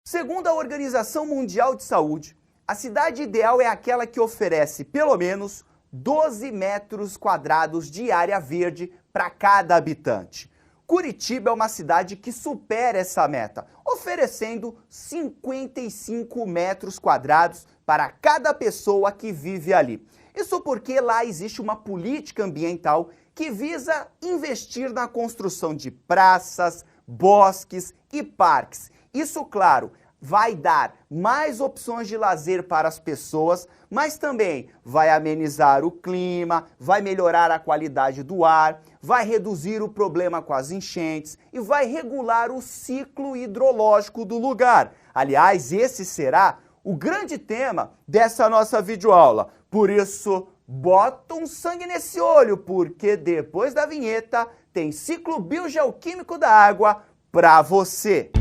Segundo a Organização Mundial de Saúde, a cidade ideal é aquela que oferece pelo menos 12 metros quadrados de área verde para cada habitante. Curitiba é uma cidade que supera essa meta, oferecendo 55 metros quadrados para cada pessoa que vive ali. Isso porque lá existe uma política ambiental que visa investir na construção de praças, bosques e parques. Isso, claro, vai dar mais opções de lazer para as pessoas, mas também vai amenizar o clima, vai melhorar a qualidade do ar, vai reduzir o problema com as enchentes e vai regular o ciclo hidrológico do lugar. Aliás, esse será o grande tema dessa nossa videoaula. Por isso, bota um sangue nesse olho, porque depois da vinheta tem ciclo biogeoquímico da água para você.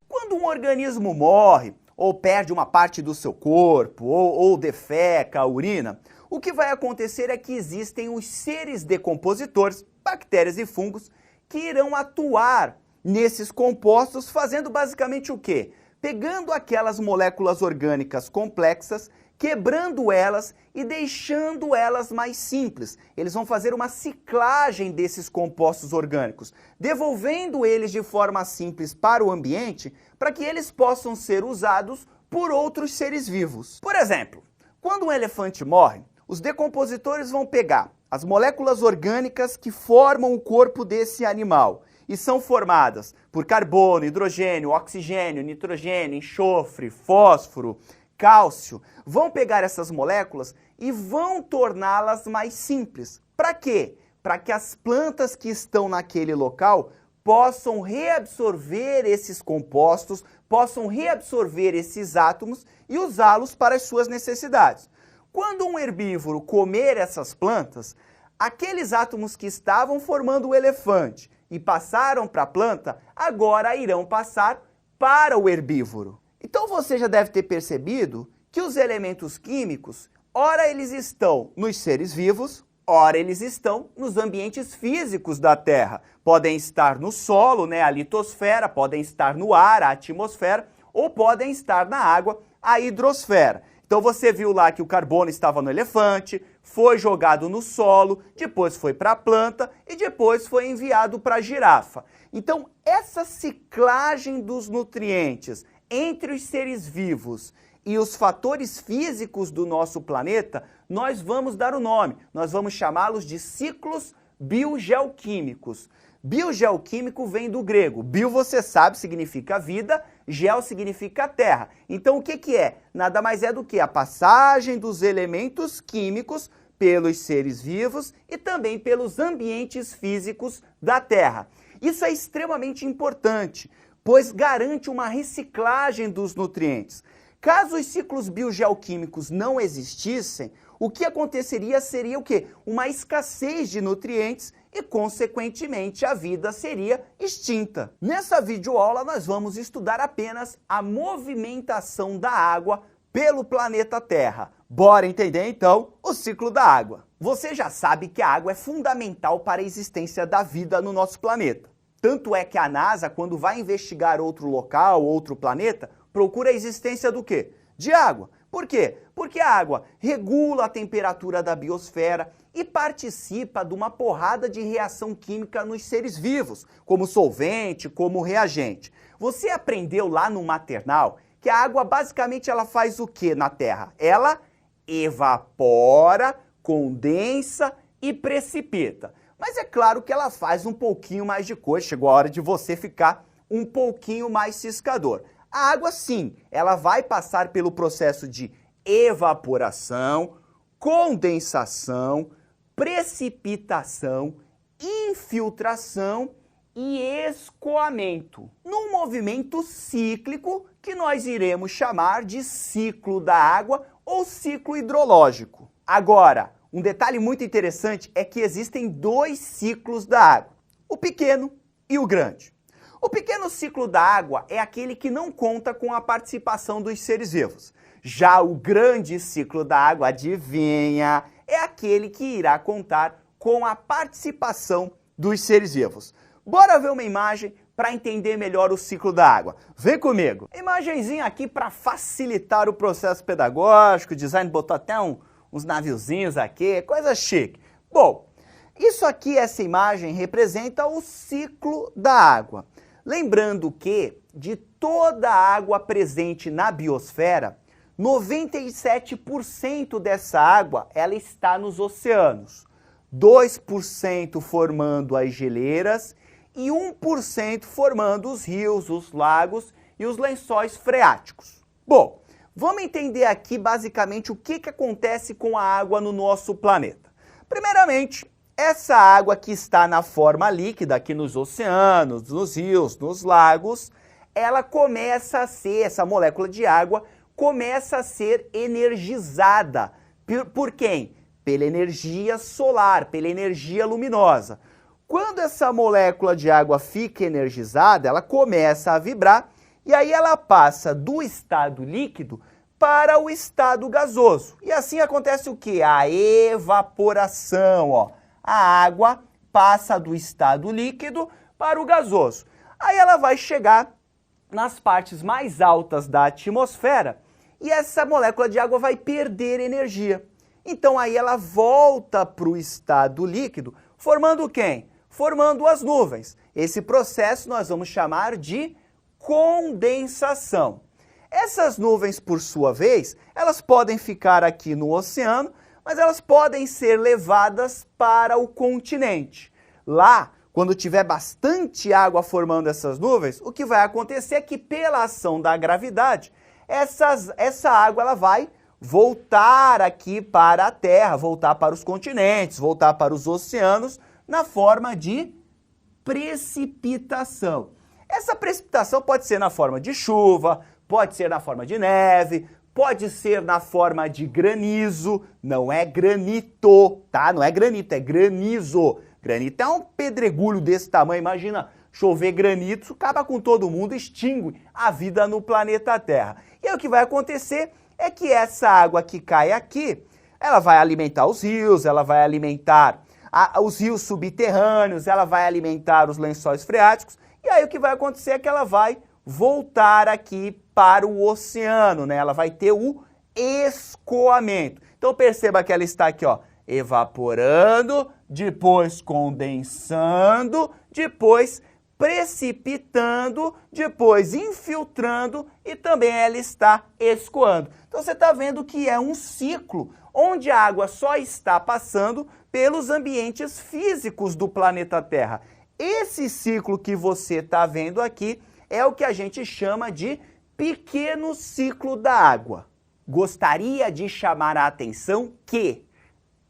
Quando um organismo morre, ou perde uma parte do seu corpo, ou defeca, urina, o que vai acontecer é que existem os seres decompositores, bactérias e fungos, que irão atuar nesses compostos, fazendo basicamente o quê? Pegando aquelas moléculas orgânicas complexas, quebrando elas e deixando elas mais simples. Eles vão fazer uma ciclagem desses compostos orgânicos, devolvendo eles de forma simples para o ambiente, para que eles possam ser usados por outros seres vivos. Por exemplo, quando um elefante morre, os decompositores vão pegar as moléculas orgânicas que formam o corpo desse animal e são formadas por carbono, hidrogênio, oxigênio, nitrogênio, enxofre, fósforo, cálcio, vão pegar essas moléculas e vão torná-las mais simples. Para quê? Para que as plantas que estão naquele local possam reabsorver esses compostos, possam reabsorver esses átomos e usá-los para as suas necessidades. Quando um herbívoro comer essas plantas, aqueles átomos que estavam formando o elefante e passaram para a planta, agora irão passar para o herbívoro. Então você já deve ter percebido que os elementos químicos, ora eles estão nos seres vivos, ora eles estão nos ambientes físicos da Terra. Podem estar no solo, a litosfera, podem estar no ar, a atmosfera, ou podem estar na água, a hidrosfera. Então você viu lá que o carbono estava no elefante, foi jogado no solo, depois foi para a planta e depois foi enviado para a girafa. Então essa ciclagem dos nutrientes entre os seres vivos e os fatores físicos do nosso planeta, nós vamos dar o nome, nós vamos chamá-los de ciclos biogeoquímicos. Biogeoquímico vem do grego. Bio, você sabe, significa vida, geo significa terra. Então o que é? Nada mais é do que a passagem dos elementos químicos pelos seres vivos e também pelos ambientes físicos da Terra. Isso é extremamente importante, pois garante uma reciclagem dos nutrientes. Caso os ciclos biogeoquímicos não existissem, o que aconteceria seria o quê? Uma escassez de nutrientes e, consequentemente, a vida seria extinta. Nessa videoaula, nós vamos estudar apenas a movimentação da água pelo planeta Terra. Bora entender, então, o ciclo da água. Você já sabe que a água é fundamental para a existência da vida no nosso planeta. Tanto é que a NASA, quando vai investigar outro local, outro planeta, procura a existência do quê? De água. Por quê? Porque a água regula a temperatura da biosfera e participa de uma porrada de reação química nos seres vivos, como solvente, como reagente. Você aprendeu lá no maternal que a água basicamente ela faz o quê na Terra? Ela evapora, condensa e precipita. Mas é claro que ela faz um pouquinho mais de coisa, chegou a hora de você ficar um pouquinho mais ciscador. A água, sim, ela vai passar pelo processo de evaporação, condensação, precipitação, infiltração e escoamento, num movimento cíclico que nós iremos chamar de ciclo da água ou ciclo hidrológico. Agora, um detalhe muito interessante é que existem dois ciclos da água, o pequeno e o grande. O pequeno ciclo da água é aquele que não conta com a participação dos seres vivos. Já o grande ciclo da água, adivinha, é aquele que irá contar com a participação dos seres vivos. Bora ver uma imagem para entender melhor o ciclo da água. Vem comigo. Imagenzinha aqui para facilitar o processo pedagógico, o design botou até uns naviozinhos aqui, coisa chique. Bom, isso aqui, essa imagem representa o ciclo da água. Lembrando que de toda a água presente na biosfera, 97% dessa água ela está nos oceanos, 2% formando as geleiras e 1% formando os rios, os lagos e os lençóis freáticos. Bom, vamos entender aqui basicamente o que acontece com a água no nosso planeta. Primeiramente, essa água que está na forma líquida aqui nos oceanos, nos rios, nos lagos, ela começa a ser, essa molécula de água começa a ser energizada. Por quem? Pela energia solar, pela energia luminosa. Quando essa molécula de água fica energizada, ela começa a vibrar e aí ela passa do estado líquido para o estado gasoso. E assim acontece o quê? A evaporação, ó. A água passa do estado líquido para o gasoso. Aí ela vai chegar nas partes mais altas da atmosfera e essa molécula de água vai perder energia. Então aí ela volta para o estado líquido, formando quem? Formando as nuvens. Esse processo nós vamos chamar de condensação. Essas nuvens, por sua vez, elas podem ficar aqui no oceano, mas elas podem ser levadas para o continente. Lá, quando tiver bastante água formando essas nuvens, o que vai acontecer é que pela ação da gravidade, essa água ela vai voltar aqui para a Terra, voltar para os continentes, voltar para os oceanos, na forma de precipitação. Essa precipitação pode ser na forma de chuva, pode ser na forma de neve, pode ser na forma de granizo, não é granito, tá? Não é granito, é granizo. Granito é um pedregulho desse tamanho, imagina chover granito, acaba com todo mundo, extingue a vida no planeta Terra. E aí o que vai acontecer é que essa água que cai aqui, ela vai alimentar os rios, ela vai alimentar os rios subterrâneos, ela vai alimentar os lençóis freáticos, e aí o que vai acontecer é que ela vai voltar aqui para o oceano, né? Ela vai ter o escoamento. Então perceba que ela está aqui, ó, evaporando, depois condensando, depois precipitando, depois infiltrando e também ela está escoando. Então você está vendo que é um ciclo onde a água só está passando pelos ambientes físicos do planeta Terra. Esse ciclo que você está vendo aqui é o que a gente chama de pequeno ciclo da água. Gostaria de chamar a atenção que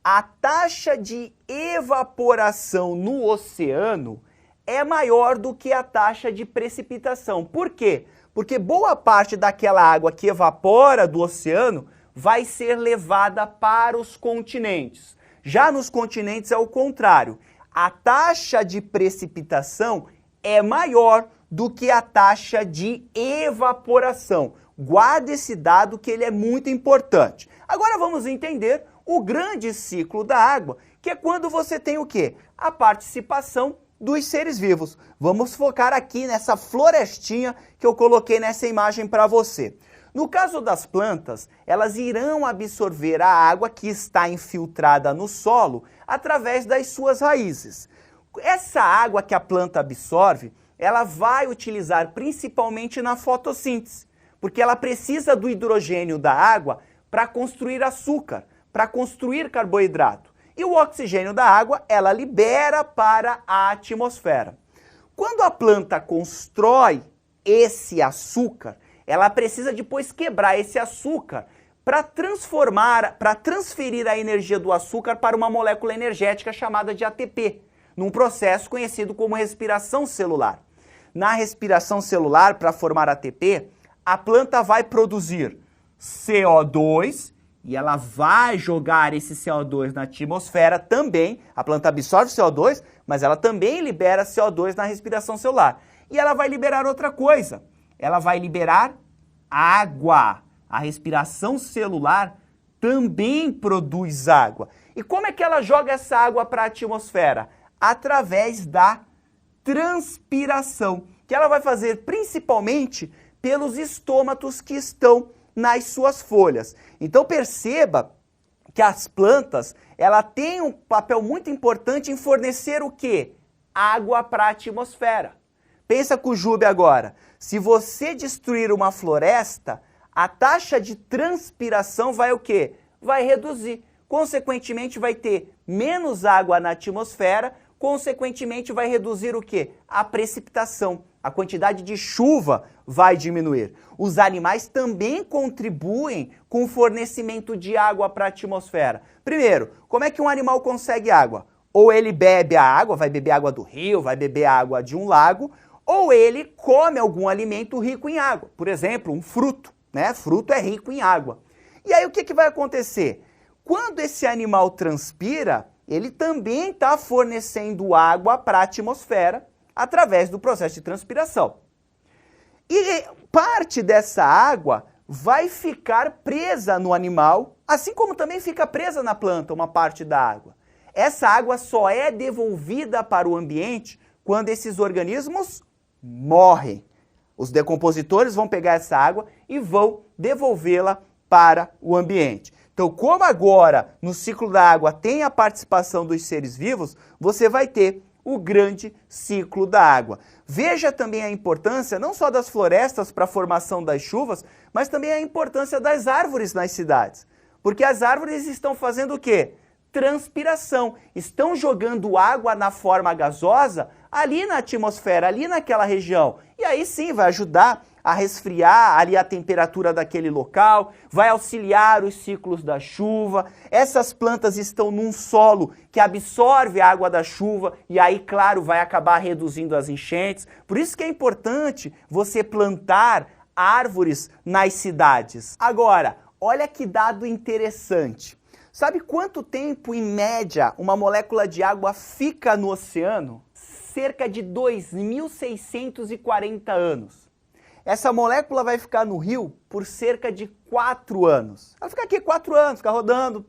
a taxa de evaporação no oceano é maior do que a taxa de precipitação. Por quê? Porque boa parte daquela água que evapora do oceano vai ser levada para os continentes. Já nos continentes é o contrário. A taxa de precipitação é maior do que a taxa de evaporação. Guarde esse dado que ele é muito importante. Agora vamos entender o grande ciclo da água, que é quando você tem o quê? A participação dos seres vivos. Vamos focar aqui nessa florestinha que eu coloquei nessa imagem para você. No caso das plantas, elas irão absorver a água que está infiltrada no solo através das suas raízes. Essa água que a planta absorve, ela vai utilizar principalmente na fotossíntese, porque ela precisa do hidrogênio da água para construir açúcar, para construir carboidrato. E o oxigênio da água, ela libera para a atmosfera. Quando a planta constrói esse açúcar, ela precisa depois quebrar esse açúcar para transferir a energia do açúcar para uma molécula energética chamada de ATP, num processo conhecido como respiração celular. Na respiração celular, para formar ATP, a planta vai produzir CO2 e ela vai jogar esse CO2 na atmosfera também. A planta absorve CO2, mas ela também libera CO2 na respiração celular. E ela vai liberar outra coisa. Ela vai liberar água. A respiração celular também produz água. E como é que ela joga essa água para a atmosfera? Através da transpiração, que ela vai fazer principalmente pelos estômatos que estão nas suas folhas. Então perceba que as plantas, ela tem um papel muito importante em fornecer o quê? Água para a atmosfera. Pensa com o Jube agora. Se você destruir uma floresta, a taxa de transpiração vai o quê? Vai reduzir. Consequentemente, vai ter menos água na atmosfera, consequentemente, vai reduzir o quê? A precipitação. A quantidade de chuva vai diminuir. Os animais também contribuem com o fornecimento de água para a atmosfera. Primeiro, como é que um animal consegue água? Ou ele bebe a água, vai beber água do rio, vai beber água de um lago, ou ele come algum alimento rico em água. Por exemplo, um fruto, né? Fruto é rico em água. E aí o que vai acontecer? Quando esse animal transpira, ele também está fornecendo água para a atmosfera através do processo de transpiração. E parte dessa água vai ficar presa no animal, assim como também fica presa na planta uma parte da água. Essa água só é devolvida para o ambiente quando esses organismos morrem. Os decompositores vão pegar essa água e vão devolvê-la para o ambiente. Então, como agora no ciclo da água tem a participação dos seres vivos, você vai ter o grande ciclo da água. Veja também a importância não só das florestas para a formação das chuvas, mas também a importância das árvores nas cidades. Porque as árvores estão fazendo o quê? Transpiração. Estão jogando água na forma gasosa ali na atmosfera, ali naquela região. E aí sim vai ajudar a resfriar ali a temperatura daquele local, vai auxiliar os ciclos da chuva. Essas plantas estão num solo que absorve a água da chuva e aí, claro, vai acabar reduzindo as enchentes. Por isso que é importante você plantar árvores nas cidades. Agora, olha que dado interessante. Sabe quanto tempo, em média, uma molécula de água fica no oceano? Cerca de 2.640 anos. Essa molécula vai ficar no rio por cerca de 4 anos. Ela fica aqui 4 anos, fica rodando,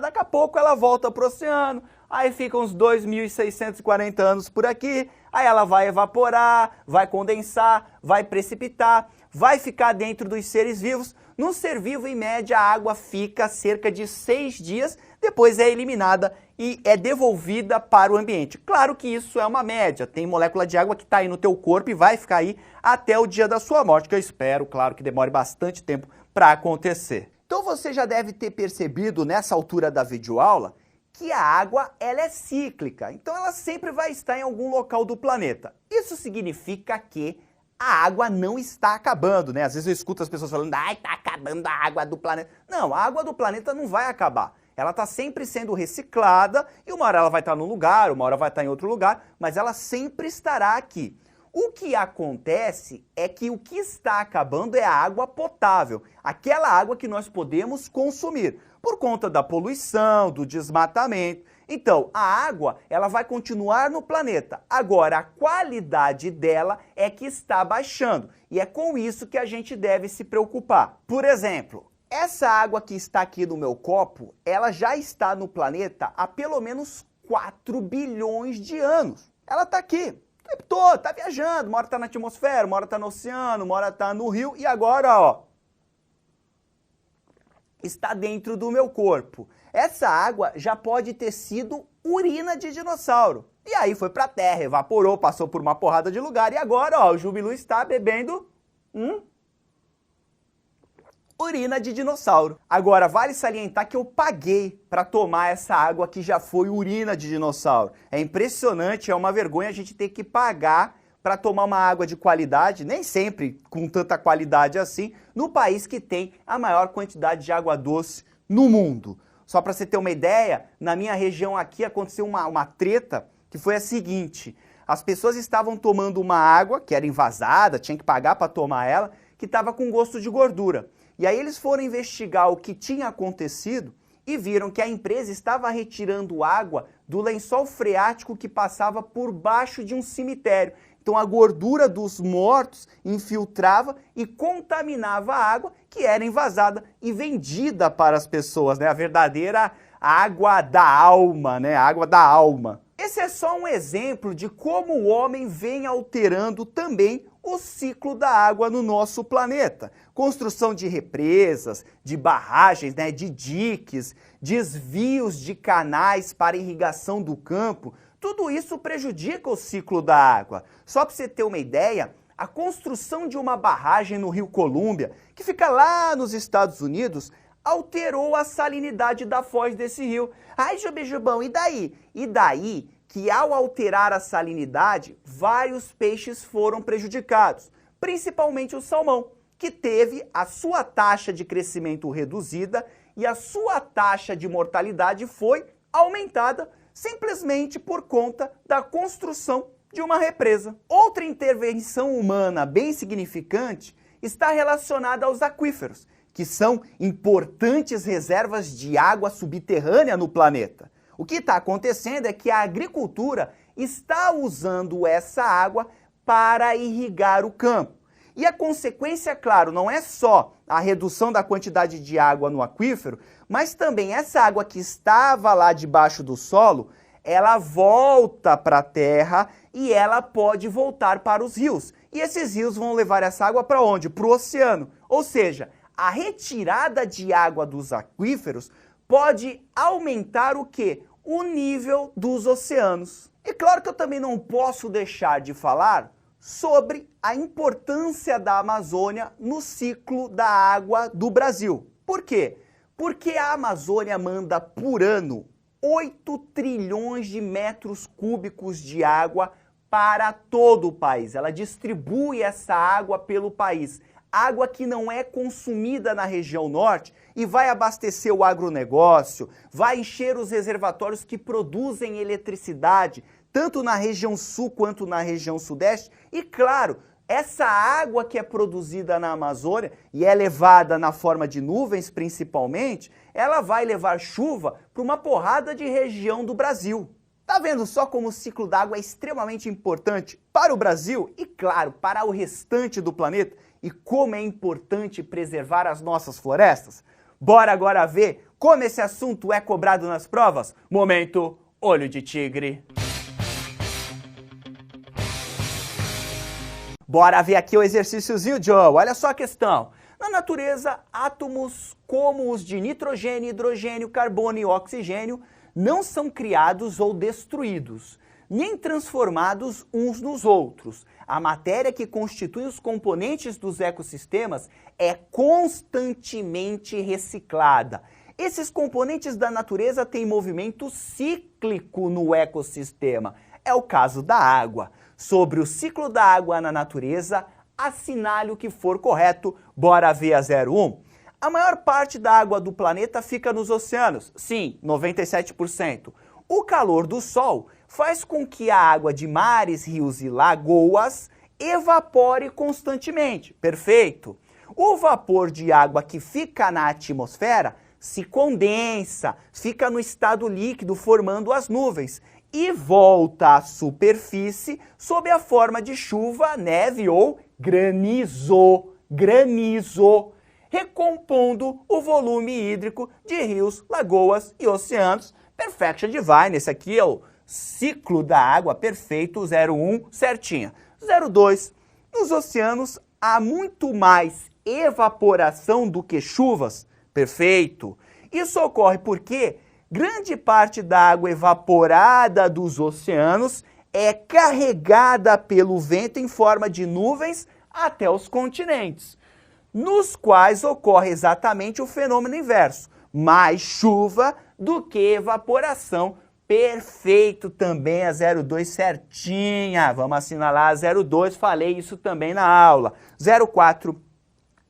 daqui a pouco ela volta para o oceano, aí fica uns 2.640 anos por aqui, aí ela vai evaporar, vai condensar, vai precipitar, vai ficar dentro dos seres vivos. No ser vivo, em média, a água fica cerca de 6 dias, depois é eliminada e é devolvida para o ambiente. Claro que isso é uma média, tem molécula de água que está aí no teu corpo e vai ficar aí até o dia da sua morte, que eu espero, claro, que demore bastante tempo para acontecer. Então você já deve ter percebido nessa altura da videoaula que a água ela é cíclica, então ela sempre vai estar em algum local do planeta. Isso significa que a água não está acabando, né? Às vezes eu escuto as pessoas falando, ai, tá acabando a água do planeta. Não, a água do planeta não vai acabar. Ela está sempre sendo reciclada e uma hora ela vai estar num lugar, uma hora vai estar em outro lugar, mas ela sempre estará aqui. O que acontece é que o que está acabando é a água potável, aquela água que nós podemos consumir, por conta da poluição, do desmatamento. Então, a água, ela vai continuar no planeta. Agora, a qualidade dela é que está baixando. E é com isso que a gente deve se preocupar. Por exemplo, essa água que está aqui no meu copo, ela já está no planeta há pelo menos 4 bilhões de anos. Ela está aqui o tempo todo, está viajando. Uma hora está na atmosfera, uma hora está no oceano, uma hora está no rio. E agora, ó, está dentro do meu corpo. Essa água já pode ter sido urina de dinossauro. E aí foi para a Terra, evaporou, passou por uma porrada de lugar. E agora, ó, o Jubilu está bebendo urina de dinossauro. Agora, vale salientar que eu paguei para tomar essa água que já foi urina de dinossauro. É impressionante, é uma vergonha a gente ter que pagar para tomar uma água de qualidade, nem sempre com tanta qualidade assim, no país que tem a maior quantidade de água doce no mundo. Só para você ter uma ideia, na minha região aqui aconteceu uma treta que foi a seguinte: as pessoas estavam tomando uma água que era envasada, tinha que pagar para tomar ela, que estava com gosto de gordura. E aí eles foram investigar o que tinha acontecido e viram que a empresa estava retirando água do lençol freático que passava por baixo de um cemitério. Então a gordura dos mortos infiltrava e contaminava a água que era envasada e vendida para as pessoas, né? A verdadeira água da alma, né? A água da alma. Esse é só um exemplo de como o homem vem alterando também o ciclo da água no nosso planeta. Construção de represas, de barragens, né, de diques, desvios de canais para irrigação do campo, tudo isso prejudica o ciclo da água. Só para você ter uma ideia, a construção de uma barragem no Rio Colômbia, que fica lá nos Estados Unidos, alterou a salinidade da foz desse rio. Ai, Jubão, e daí? E daí que ao alterar a salinidade, vários peixes foram prejudicados, principalmente o salmão, que teve a sua taxa de crescimento reduzida e a sua taxa de mortalidade foi aumentada simplesmente por conta da construção de uma represa. Outra intervenção humana bem significante está relacionada aos aquíferos, que são importantes reservas de água subterrânea no planeta. O que está acontecendo é que a agricultura está usando essa água para irrigar o campo. E a consequência, claro, não é só a redução da quantidade de água no aquífero, mas também essa água que estava lá debaixo do solo, ela volta para a terra e ela pode voltar para os rios. E esses rios vão levar essa água para onde? Para o oceano. Ou seja, a retirada de água dos aquíferos pode aumentar o quê? O nível dos oceanos. E claro que eu também não posso deixar de falar sobre a importância da Amazônia no ciclo da água do Brasil. Por quê? Porque a Amazônia manda por ano 8 trilhões de metros cúbicos de água para todo o país. Ela distribui essa água pelo país. Água que não é consumida na região norte e vai abastecer o agronegócio, vai encher os reservatórios que produzem eletricidade, tanto na região sul quanto na região sudeste. E claro, essa água que é produzida na Amazônia e é levada na forma de nuvens principalmente, ela vai levar chuva para uma porrada de região do Brasil. Tá vendo só como o ciclo da água é extremamente importante para o Brasil e, claro, para o restante do planeta? E como é importante preservar as nossas florestas? Bora agora ver como esse assunto é cobrado nas provas? Momento Olho de Tigre. Bora ver aqui o exercíciozinho, Joe. Olha só a questão. Na natureza, átomos como os de nitrogênio, hidrogênio, carbono e oxigênio não são criados ou destruídos, nem transformados uns nos outros. A matéria que constitui os componentes dos ecossistemas é constantemente reciclada. Esses componentes da natureza têm movimento cíclico no ecossistema. É o caso da água. Sobre o ciclo da água na natureza, assinale o que for correto. Bora ver a 01. A maior parte da água do planeta fica nos oceanos. Sim, 97%. O calor do Sol faz com que a água de mares, rios e lagoas evapore constantemente. Perfeito. O vapor de água que fica na atmosfera se condensa, fica no estado líquido formando as nuvens e volta à superfície sob a forma de chuva, neve ou granizo, recompondo o volume hídrico de rios, lagoas e oceanos. Perfection Divine, esse aqui é o ciclo da água perfeito, 01, certinha. 02, nos oceanos há muito mais evaporação do que chuvas. Perfeito. Isso ocorre porque grande parte da água evaporada dos oceanos é carregada pelo vento em forma de nuvens até os continentes, nos quais ocorre exatamente o fenômeno inverso, mais chuva do que evaporação. Perfeito também a 02 certinha, vamos assinalar a 02, falei isso também na aula. 04,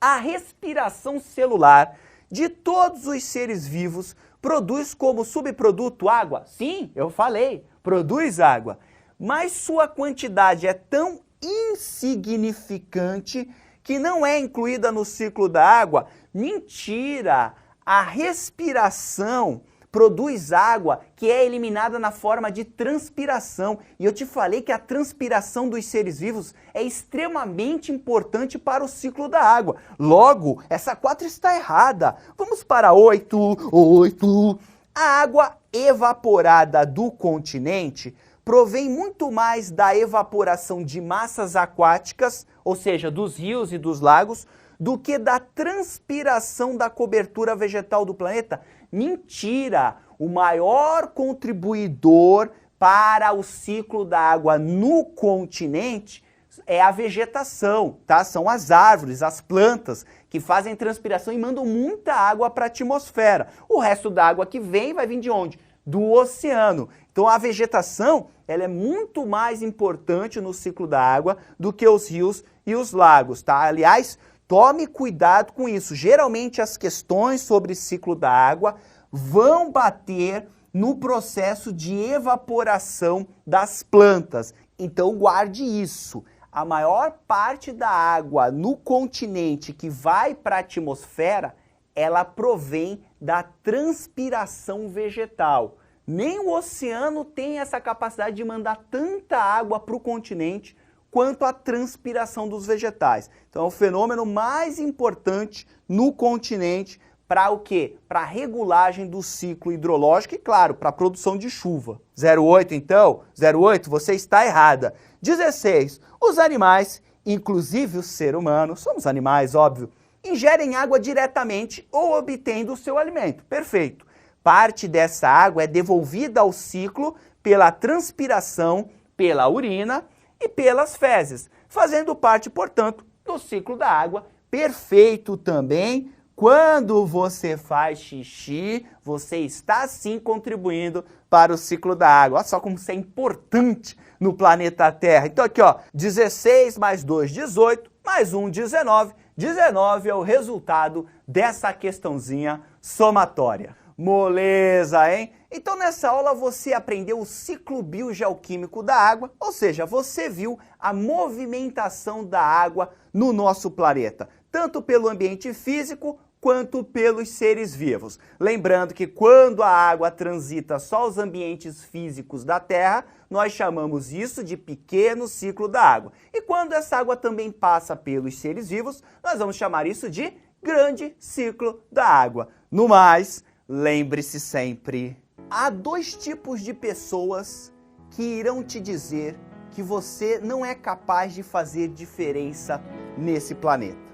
a respiração celular de todos os seres vivos produz como subproduto água? Sim, eu falei, produz água, mas sua quantidade é tão insignificante que não é incluída no ciclo da água. Mentira! A respiração produz água que é eliminada na forma de transpiração. E eu te falei que a transpiração dos seres vivos é extremamente importante para o ciclo da água. Logo, essa 4 está errada. Vamos para 8. A água evaporada do continente provém muito mais da evaporação de massas aquáticas, ou seja, dos rios e dos lagos, do que da transpiração da cobertura vegetal do planeta. Mentira! O maior contribuidor para o ciclo da água no continente é a vegetação, tá? São as árvores, as plantas, que fazem transpiração e mandam muita água para a atmosfera. O resto da água que vem vai vir de onde? Do oceano. Então a vegetação, ela é muito mais importante no ciclo da água do que os rios e os lagos, tá? Aliás, tome cuidado com isso. Geralmente as questões sobre ciclo da água vão bater no processo de evaporação das plantas. Então guarde isso. A maior parte da água no continente que vai para a atmosfera, ela provém da transpiração vegetal. Nem o oceano tem essa capacidade de mandar tanta água para o continente quanto a transpiração dos vegetais. Então é o fenômeno mais importante no continente para o quê? Para a regulagem do ciclo hidrológico e, claro, para a produção de chuva. 08 então? 08, você está errada. 16. Os animais, inclusive o ser humano, somos animais, óbvio, ingerem água diretamente ou obtendo o seu alimento. Perfeito. Parte dessa água é devolvida ao ciclo pela transpiração, pela urina e pelas fezes, fazendo parte, portanto, do ciclo da água. Perfeito também. Quando você faz xixi, você está sim contribuindo para o ciclo da água. Olha só como isso é importante no planeta Terra. Então aqui, ó, 16 mais 2, 18, mais 1, 19. 19 é o resultado dessa questãozinha somatória. Moleza, hein? Então nessa aula você aprendeu o ciclo biogeoquímico da água, ou seja, você viu a movimentação da água no nosso planeta, tanto pelo ambiente físico quanto pelos seres vivos. Lembrando que quando a água transita só os ambientes físicos da Terra, nós chamamos isso de pequeno ciclo da água. E quando essa água também passa pelos seres vivos, nós vamos chamar isso de grande ciclo da água. No mais, lembre-se sempre, há 2 tipos de pessoas que irão te dizer que você não é capaz de fazer diferença nesse planeta.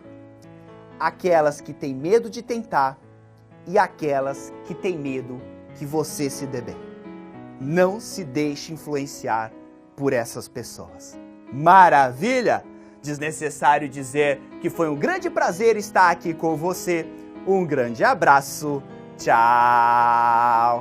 Aquelas que têm medo de tentar e aquelas que têm medo que você se dê bem. Não se deixe influenciar por essas pessoas. Maravilha? Desnecessário dizer que foi um grande prazer estar aqui com você. Um grande abraço. Tchau!